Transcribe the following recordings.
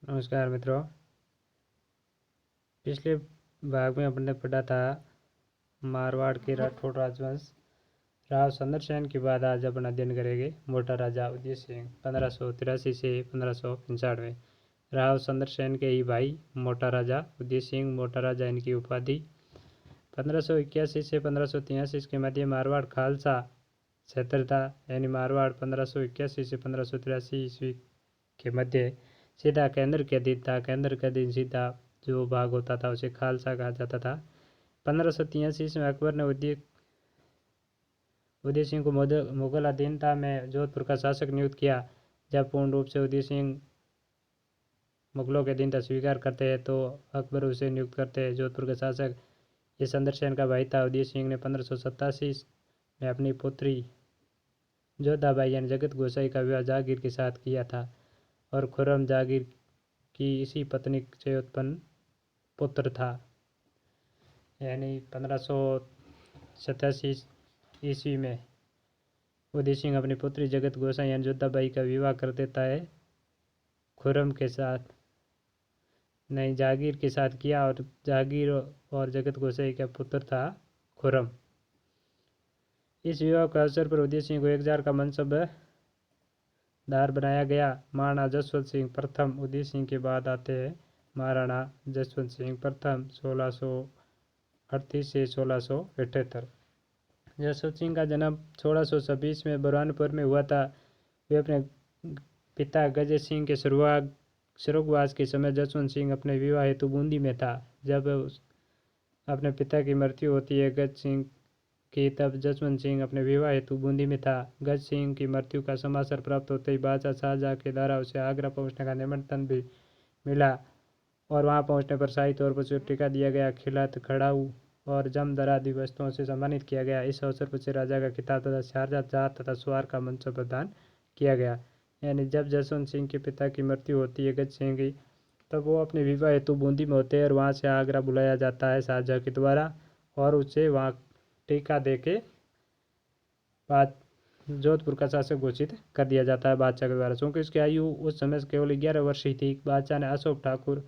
नमस्कार मित्रों। पिछले भाग में अपने पढ़ा था मारवाड़ के राठौड़ राजवंश राव सुंदरसेन के बाद आज अपन अध्ययन करेंगे मोटा राजा उदय सिंह 1583 से 1595। राव सुंदरसेन के ही भाई मोटा राजा उदय सिंह, मोटा राजा इनकी उपाधि। 1581 से 1583 के मध्य मारवाड़ खालसा क्षेत्र था, यानी मारवाड़ 1581 से 1583 ईस्वी के मध्य सीधा केंद्र के अधीन था। केंद्र के अधीन सीधा जो भाग होता था उसे खालसा कहा जाता था। 1583 में अकबर ने उदय सिंह को मुगल अधीनता में जोधपुर का शासक नियुक्त किया। जब पूर्ण रूप से उदय सिंह मुगलों के अधीनता स्वीकार करते हैं तो अकबर उसे नियुक्त करते हैं जोधपुर का शासक। ये सुंदरसेन का भाई था। उदय सिंह ने 1587 में अपनी पुत्री जोधाबाई यानी जगत गोसाई का विवाह जागीर के साथ किया था और खुर्रम जागीर की इसी पत्नी से उत्पन्न पुत्र था। यानी 1587 ईस्वी में उदय सिंह अपनी पुत्री जगत गोसाई यानी जोधाबाई का विवाह कर देता है खुर्रम के साथ, नहीं जागीर के साथ किया, और जागीर और जगत गोसाई का पुत्र था खुर्रम। इस विवाह के अवसर पर उदय सिंह को 1000 का मनसबदार बनाया गया। महाराणा जसवंत सिंह प्रथम उदय सिंह के बाद आते हैं महाराणा जसवंत सिंह प्रथम 1638 से 1678। जसवंत सिंह का जन्म 1626 में बुरहानपुर में हुआ था। वे अपने पिता गजय सिंह के स्वर्गवास के समय जसवंत सिंह अपने विवाह हेतु बूंदी में था। जब अपने पिता की मृत्यु होती है गज सिंह की, तब जसवंत सिंह अपने विवाह हेतु बूंदी में था। गज सिंह की मृत्यु का समाचार प्राप्त होते ही बादशाह शाहजहां के द्वारा उसे आगरा पहुंचने का निमंत्रण भी मिला और वहां पहुंचने पर शाही तौर पर उसे टीका दिया गया। खिलात, खड़ाऊ और जमदर आदि वस्तुओं से सम्मानित किया गया। इस अवसर पर उसे राजा का खिताब तथा शारजा तथा सुवार का मनसब प्रदान किया गया। यानी जब जसवंत सिंह के पिता की मृत्यु होती है गज सिंह की, तब वो अपने विवाह हेतु बूंदी में होते हैं और वहाँ से आगरा बुलाया जाता है शाहजहां के द्वारा और उसे वहाँ टीका दे के बाद जोधपुर का शासक घोषित कर दिया जाता है बादशाह के द्वारा। चूँकि उसकी आयु उस समय केवल 11 वर्ष ही थी, बादशाह ने अशोक ठाकुर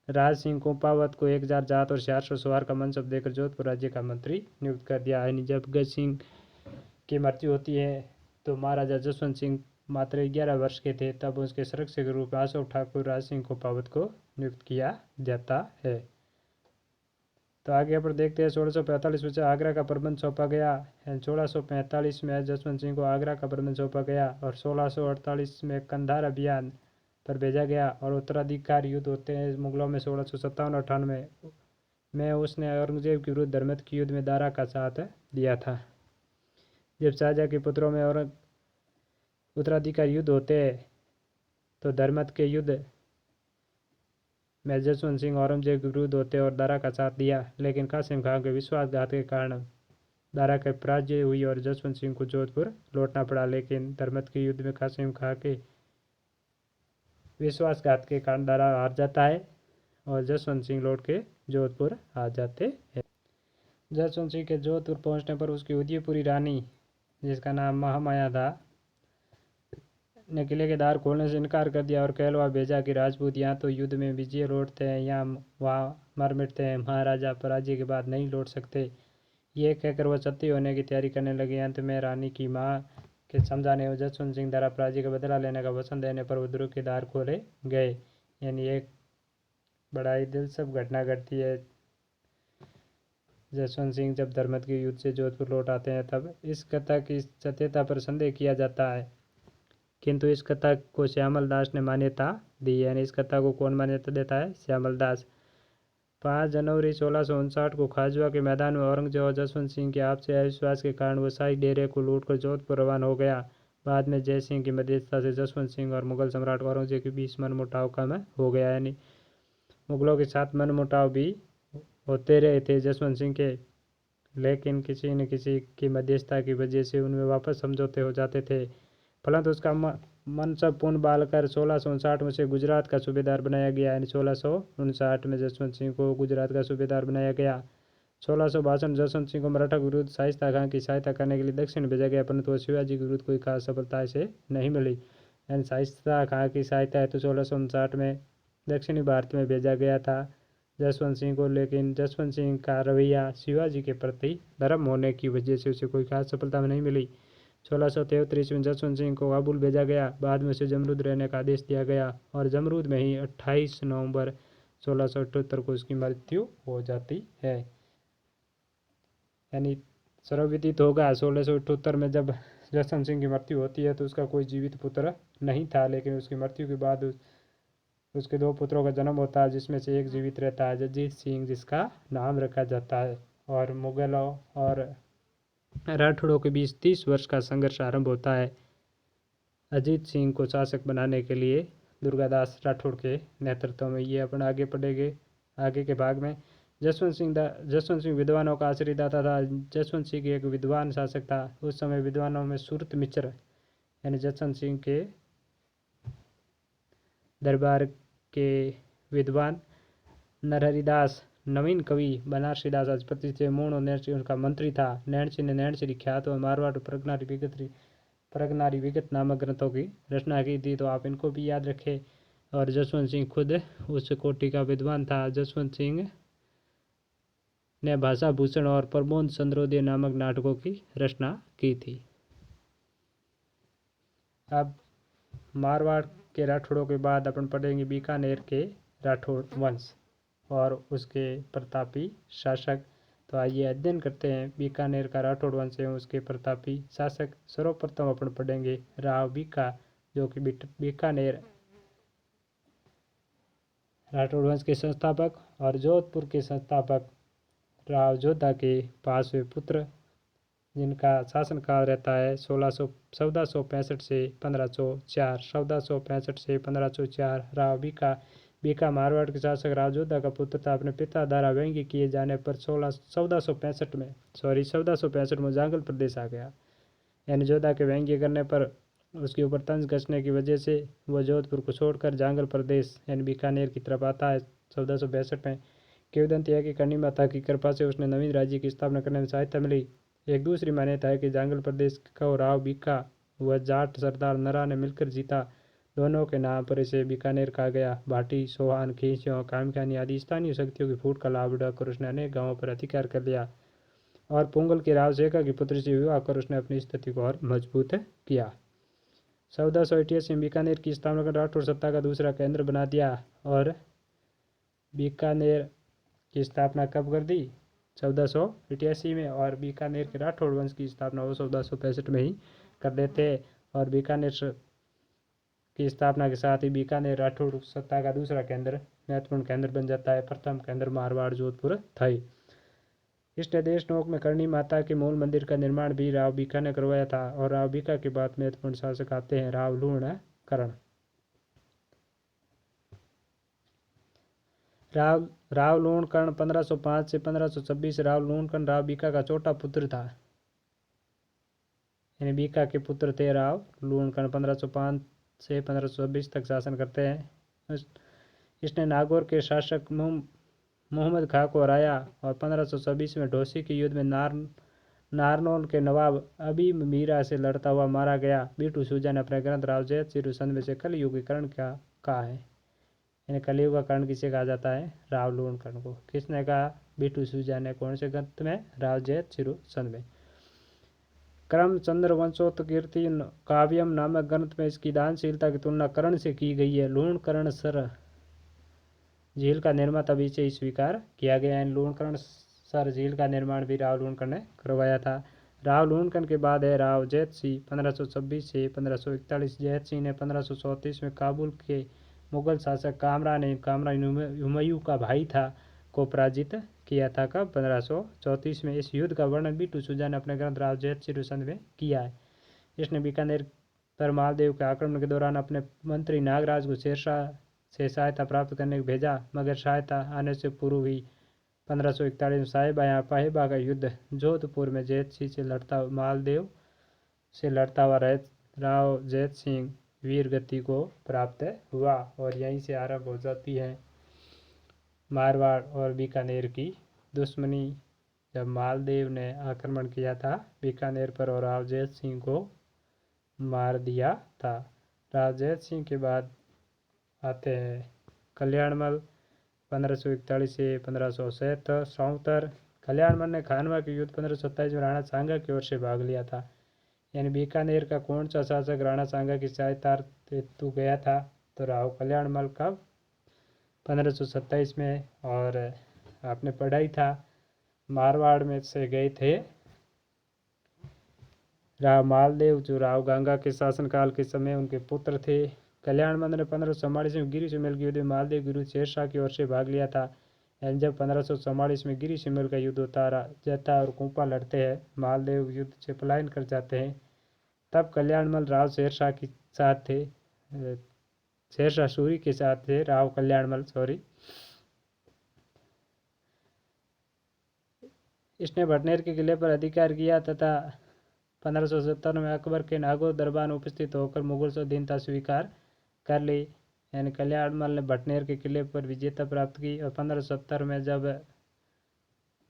राज सिंह कुंपावत को 1000 जात और 400 सवार का मनसब देकर जोधपुर राज्य का मंत्री नियुक्त कर दिया। यानी जब गज सिंह की मृत्यु होती है तो महाराजा जसवंत सिंह मात्र 11 वर्ष के थे, तब उसके संरक्षक के रूप में अशोक ठाकुर राज सिंह कुंपावत को नियुक्त किया जाता है। तो आगे पर देखते हैं 1645 में आगरा का प्रबंध सौंपा गया। 1645 में जसवंत सिंह को आगरा का प्रबंध सौंपा गया और 1648 में कंधार अभियान पर भेजा गया और उत्तराधिकार युद्ध होते हैं मुगलों में 1657-98 में उसने औरंगजेब के विरुद्ध धर्मत के युद्ध में दारा का साथ दिया था। जब शाहजहां के पुत्रों में और उत्तराधिकार युद्ध होते हैं तो धर्मत के युद्ध में जसवंत सिंह औरंगजेब के विरुद्ध होते और दारा का साथ दिया, लेकिन कासिम खान के विश्वासघात के कारण दारा की पराजय हुई और जसवंत सिंह को जोधपुर लौटना पड़ा। लेकिन धर्मत के युद्ध में कासिम खान के विश्वासघात के कारण दारा हार जाता है और जसवंत सिंह लौट के जोधपुर आ जाते हैं। जसवंत सिंह के जोधपुर पहुंचने पर उसकी उदयपुरी रानी, जिसका नाम महामाया था, ने किले के द्वार खोलने से इनकार कर दिया और कहलवा भेजा कि राजपूत यहाँ तो युद्ध में विजय लौटते हैं या वहाँ मर मिटते हैं, महाराजा पराजय के बाद नहीं लौट सकते। ये कहकर वह सती होने की तैयारी करने लगी। अंत में रानी की माँ के समझाने और जसवंत सिंह द्वारा पराजय का बदला लेने का वचन देने पर वो के द्वार खोले गए। यानी एक बड़ा ही दिलचस्प घटना घटती है। जसवंत सिंह जब धर्मत के युद्ध से जोधपुर लौट आते हैं तब इस कथा की सत्यता पर संदेह किया जाता है, किंतु इस कथा को श्यामल दास ने मान्यता दी। यानी इस कथा को कौन मान्यता देता है? श्यामल दास। 5 जनवरी 1659 को खाजुआ के मैदान में औरंगजेब और जसवंत सिंह के आपसी अविश्वास के कारण वो शाही डेरे को लूटकर जोधपुर रवाना हो गया। बाद में जय सिंह की मध्यस्थता से जसवंत सिंह और मुगल सम्राट औरंगजेब के बीच मनमुटाव कम हो गया। यानी मुगलों के साथ मनमुटाव भी होते रहे थे जसवंत सिंह के, लेकिन किसी न किसी की मध्यस्थता की वजह से उनमें वापस समझौते हो जाते थे। फलत उसका मनसब पुनः बहाल कर 1659 में से गुजरात का सूबेदार बनाया गया। यानी 1659 में जसवंत सिंह को गुजरात का सूबेदार बनाया गया। 1662 में जसवंत सिंह को मराठा के विरुद्ध शाइस्ता खान की सहायता करने के लिए दक्षिण भेजा गया, परंतु वह शिवाजी के विरुद्ध कोई खास सफलता से नहीं मिली। यानी शाइस्ता खां की सहायता हेतु 1659 में दक्षिणी भारत में भेजा गया था जसवंत सिंह को, लेकिन जसवंत सिंह का रवैया शिवाजी के प्रति नरम होने की वजह से उसे कोई खास सफलता नहीं मिली। 1673 ईस्वी में जसवंत सिंह को काबुल भेजा गया। बाद में उसे जमरूद रहने का आदेश दिया गया और जमरूद में ही 28 नवंबर 1678 को उसकी मृत्यु हो जाती है। यानी सर्वविदित होगा 1678 में जब जसवंत सिंह की मृत्यु होती है तो उसका कोई जीवित पुत्र नहीं था, लेकिन उसकी मृत्यु के बाद उसके 2 पुत्रों का जन्म होता है, जिसमें से एक जीवित रहता है, जगजीत सिंह, जिसका नाम रखा जाता है। और मुगलों और राठौड़ों के बीच 30 वर्ष का संघर्ष आरंभ होता है अजीत सिंह को शासक बनाने के लिए दुर्गादास राठौड़ के नेतृत्व में। ये अपन आगे पढ़ेंगे आगे के भाग में। जसवंत सिंह विद्वानों का आश्रयदाता था। जसवंत सिंह एक विद्वान शासक था। उस समय विद्वानों में सूरत मिश्र यानी जसवंत सिंह के दरबार के विद्वान नरहरिदास, नवीन कवि बनारसीदास अधिपति थे। मूण नैणसी उनका मंत्री था। नैणसी ने नैणसी ख्यात और मारवाड़ प्रगनारी विगत नामक ग्रंथों की रचना की थी, तो आप इनको भी याद रखें। और जसवंत सिंह खुद उस कोटि का विद्वान था। जसवंत सिंह ने भाषा भूषण और प्रबोध चंद्रोदय नामक नाटकों की रचना की थी। अब मारवाड़ के राठौड़ों के बाद अपन पढ़ेंगे बीकानेर के राठौड़ वंश और उसके प्रतापी शासक। तो आइए अध्ययन करते हैं बीकानेर का राठौड़ वंश एवं उसके प्रतापी शासक। सर्वप्रथम अपन पढ़ेंगे राव बीका, जो कि बीकानेर राठौड़ वंश के संस्थापक और जोधपुर के संस्थापक राव जोधा के 5वें पुत्र, जिनका शासनकाल रहता है 1465 से 1504। 1465 से 1504 राव बीका मारवाड़ के शासक राव जोधा का पुत्र था। अपने पिता द्वारा व्यंग्य किए जाने पर 1465 में जांगल प्रदेश आ गया। यानी जोधा के व्यंग्य करने पर उसके ऊपर तंज कसने की वजह से वह जोधपुर को छोड़कर जांगल प्रदेश यानी बीकानेर की तरफ आता है 1462 में। किंवदंती है कि करणी माता की कृपा से उसने नवीन राज्य की स्थापना करने में सहायता मिली। एक दूसरी मान्यता है कि जांगल प्रदेश को राव बीका व जाट सरदार नरा ने मिलकर जीता। दोनों के नाम पर इसे बीकानेर कहा गया। भाटी, सोहान, खींचियों, कामख्यानी आदि स्थानीय शक्तियों की फूट का लाभ उठाकर उसने अनेक गांवों पर अधिकार कर लिया और पुंगल के राव शेखा की पुत्री से विवाह कर उसने अपनी स्थिति को और मजबूत किया। 1488 में बीकानेर की स्थापना कर राठौड़ सत्ता का दूसरा केंद्र बना दिया। और बीकानेर की स्थापना कब कर दी? 1488 में। और बीकानेर के राठौड़ वंश की स्थापना वो 1465 में ही कर देते। और बीकानेर की स्थापना के साथ ही बीकानेर राठौड़ सत्ता का दूसरा केंद्र महत्वपूर्ण केंद्र बन जाता है। प्रथम केंद्र मारवाड़ जोधपुर था। इसने देशनोक में करणी माता के मूल मंदिर का निर्माण भी राव बीका ने करवाया था। और राव बीका के बाद महत्वपूर्ण शासक आते हैं राव लूणकरण। राव लूणकरण 1505 से 1526। राव लूणकरण राव बीका का छोटा पुत्र था। यानी बीका के पुत्र थे राव लूणकरण। 1505 से 1526 तक शासन करते हैं। इसने नागौर के शासक मोहम्मद खां को हराया और 1526 में ढोसी के युद्ध में नारनौल के नवाब अबी मीरा से लड़ता हुआ मारा गया। बीटू सूजा ने अपने ग्रंथ राव जयत सिरुसंद में से कलयुग के कर्ण का कहा है। यानी कलयुग का कर्ण किसे कहा जाता है? राव लूणकरण को। किसने कहा? बीटू सूजा ने। कौन से ग्रंथ में? राव जयत सिरुसंद में। क्रमचंद्र वंशोत्कीर्ति काव्यम नामक ग्रंथ में इसकी दानशीलता की तुलना कर्ण से की गई है। लूणकरण सर झील का निर्माता भी इसे स्वीकार किया गया है। लूणकरण सर झील का निर्माण भी राव लूणकरण ने करवाया था। राव लूणकरण के बाद है राव जैत सिंह 1526 से 1541। जैत सिंह ने 1534 में काबुल के मुगल शासक कामरान हुमायूं का भाई था को पराजित किया था। कब? 1534 में। इस युद्ध का वर्णन बीटू सूजा ने अपने ग्रंथ राव जयत सिरुसंद में किया है। इसने बीकानेर पर मालदेव के आक्रमण के दौरान अपने मंत्री नागराज को शेरशाह से सहायता प्राप्त करने को भेजा, मगर सहायता आने से पूर्व ही 1541 में साहेबा का युद्ध जोधपुर में जयत सिंह से लड़ता मालदेव से लड़ता हुआ राव जयत सिंह वीर गति को प्राप्त हुआ। और यहीं से आरंभ हो जाती है मारवाड़ और बीकानेर की दुश्मनी, जब मालदेव ने आक्रमण किया था बीकानेर पर और राव जयत सिंह को मार दिया था। राव जैत सिंह के बाद आते हैं कल्याणमल 1541 से 1577। कल्याणमल ने खानवा के युद्ध 1527 में राणा सांगा की ओर से भाग लिया था। यानी बीकानेर का कौन सा शासक राणा सांगा की सहायता हेतु गया था? तो राव कल्याणमल कब? 1527 में। और आपने पढ़ा ही था मारवाड़ में से गए थे राव मालदेव, जो राव गंगा के शासनकाल के समय उनके पुत्र थे। कल्याणमल ने 1544 में गिरी शिमल के युद्ध में मालदेव गुरु शेरशाह की ओर से भाग लिया था। यानी जब 1544 में गिरी शिमल का युद्ध होता जाता और कुंपा लड़ते हैं, मालदेव युद्ध से पलायन कर जाते हैं, तब कल्याणमल राव शेरशाह के साथ थे, शेरशाह सूरी के साथ थे राव कल्याणमल, सॉरी। इसने भटनेर के किले पर अधिकार किया तथा 1557 में अकबर के नागौर दरबार में उपस्थित होकर मुगल स्वाधीनता स्वीकार कर ली। यानी कल्याणमल ने भटनेर के किले पर विजेता प्राप्त की। और 1570 में जब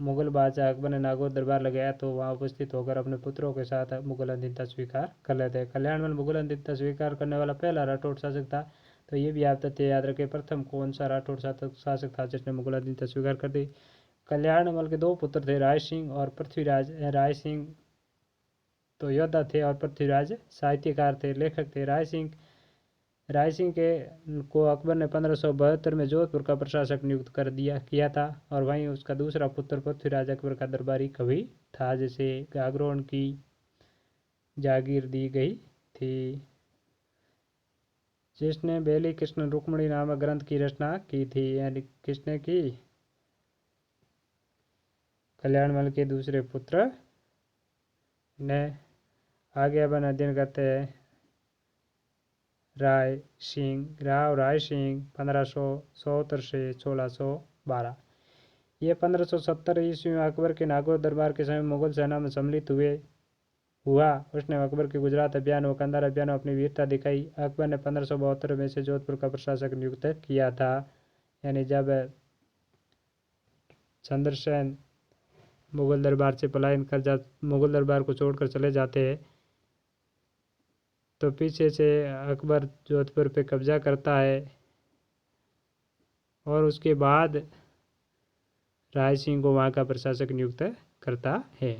मुगल बादशाह अकबर ने नागौर दरबार लगाया तो वहां उपस्थित होकर अपने पुत्रों के साथ मुगल अधीनता स्वीकार कर लेते हैं। कल्याणमल मुगल अधीनता स्वीकार करने वाला पहला राठौड़ शासक था। तो ये भी आप तथ्य याद रखें, प्रथम कौन सा राठौड़ शासक था जिसने मुगल अधीनता स्वीकार कर दी। कल्याणमल के दो पुत्र थे, राय सिंह और पृथ्वीराज। राय सिंह तो योद्धा थे और पृथ्वीराज साहित्यकार थे, लेखक थे। राय सिंह के को अकबर ने 1572 में जोधपुर का प्रशासक नियुक्त किया था। और वहीं उसका दूसरा पुत्र पृथ्वीराज अकबर का दरबारी कवि था, जिसे गागरोन की जागीर दी गई थी, जिसने बेली कृष्ण रुक्मणी नामक ग्रंथ की रचना की थी। यानी किसने की? कल्याणमल के दूसरे पुत्र ने। आगे अपन अध्ययन करते हैं राय सिंह 1570 से 1612। ये 1570 ईस्वी में अकबर के नागौर दरबार के समय मुगल सेना में सम्मिलित हुआ। उसने अकबर के गुजरात अभियान और कंधार अभियान में अपनी वीरता दिखाई। अकबर ने 1572 में से जोधपुर का प्रशासक नियुक्त किया था। यानी जब चंद्रसेन मुगल दरबार से पलायन कर मुगल दरबार को छोड़कर चले जाते हैं, तो पीछे से अकबर जोधपुर पे कब्जा करता है और उसके बाद राय सिंह को वहाँ का प्रशासक नियुक्त करता है।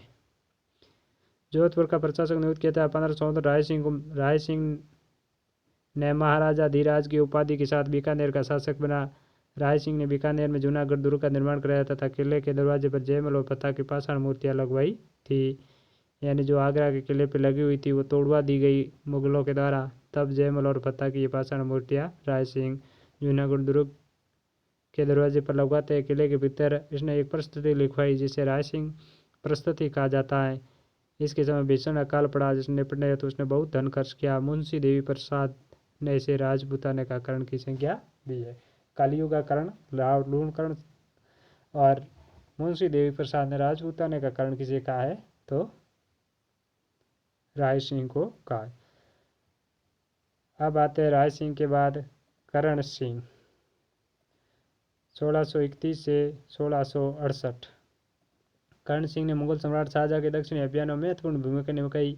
जोधपुर का प्रशासक नियुक्त किया था 1514। राय सिंह ने महाराजा धीराज की उपाधि के साथ बीकानेर का शासक बना। राय सिंह ने बीकानेर में जूनागढ़ दुर्ग का निर्माण कराया तथा किले के दरवाजे पर जयमल और फतेह की पाषाण मूर्तियां लगवाई थी। यानी जो आगरा के किले पर लगी हुई थी वो तोड़वा दी गई मुगलों के द्वारा। तब जयमल और फतेह की ये पाषाण मूर्तियां राय सिंह जूनागढ़ दुर्ग के दरवाजे पर लगवाते हैं। किले के भीतर इसने एक प्रस्तुति लिखवाई जिसे राय सिंह प्रस्तुति कहा जाता है। इसके समय भीषण अकाल पड़ा, जिसने निपटने हेतु उसने बहुत धन खर्च किया। मुंशी देवी प्रसाद ने इसे राजपूताने का कर्ण की संज्ञा दी है। कलयुग का कर्ण राव लूणकर्ण और मुंशी देवी प्रसाद ने राजपूताने का कर्ण किसे कहा है? तो राय सिंह को कहा। अब आते हैं राय सिंह के बाद करण सिंह 1631 से 1668। कर्ण सिंह ने मुगल सम्राट शाहजहां के दक्षिणी अभियानों में महत्वपूर्ण भूमिका निभाई।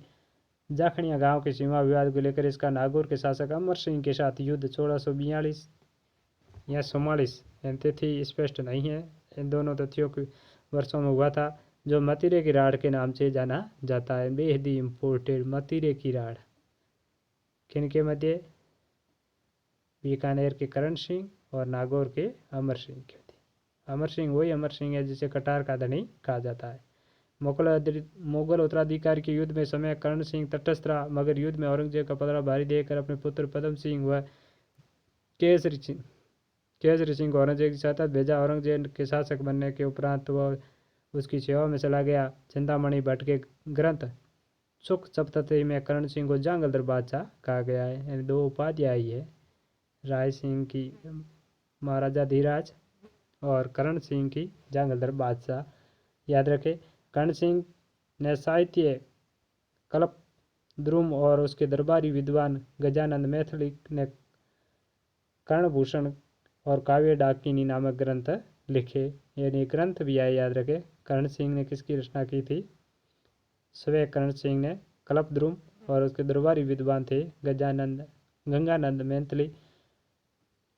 जाखड़िया गांव के सीमा विवाद को लेकर इसका नागौर के शासक अमर सिंह के साथ युद्ध 1642 या 44 तिथि स्पष्ट नहीं है, इन दोनों तथ्यों के वर्षों में हुआ था, जो मतिरे की राड़ के नाम से जाना जाता है। बेहद ही इम्पोर्टेंट, मतिरे की राड़ किन के मध्य? बीकानेर के करण सिंह और नागौर के अमर सिंह के मध्य। अमर सिंह वही अमर सिंह है जिसे कटार का धनी कहा जाता है। मुगल उत्तराधिकारी के युद्ध में समय कर्ण सिंह तटस्थ रहा, मगर युद्ध में औरंगजेब का पलड़ा भारी देखकर अपने पुत्र पदम सिंह व केसरी सिंह को औरंगजेब की सहायता भेजा। औरंगजेब के शासक बनने के उपरांत वह उसकी सेवा में चला गया। चिंतामणि भट्ट के ग्रंथ सुख सप्तती में कर्ण सिंह को जांगलदर बादशाह कहा गया है। यानी दो उपाधि आई है, राय सिंह की महाराजा धीराज और कर्ण सिंह की जांगलदर बादशाह। याद रखें, कर्ण सिंह ने साहित्य कल्प द्रुम और उसके दरबारी विद्वान गजानंद मैथिली ने कर्णभूषण और काव्य डाकिनी नामक ग्रंथ लिखे। यानी ग्रंथ भी आए, याद रखें। कर्ण सिंह ने किसकी रचना की थी? स्वयं कर्ण सिंह ने कल्पद्रुम और उसके दरबारी विद्वान थे गजानंद गंगानंद मैथिली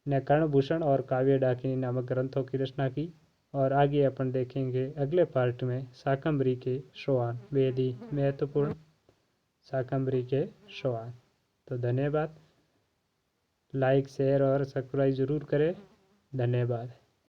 ने कर्णभूषण और काव्य डाकिनी नामक ग्रंथों की रचना की। और आगे अपन देखेंगे अगले पार्ट में शाकंभरी के सोआन, बेहद ही महत्वपूर्ण शाकंभरी के सोआन। तो धन्यवाद। लाइक शेयर और सब्सक्राइब जरूर करें। धन्यवाद।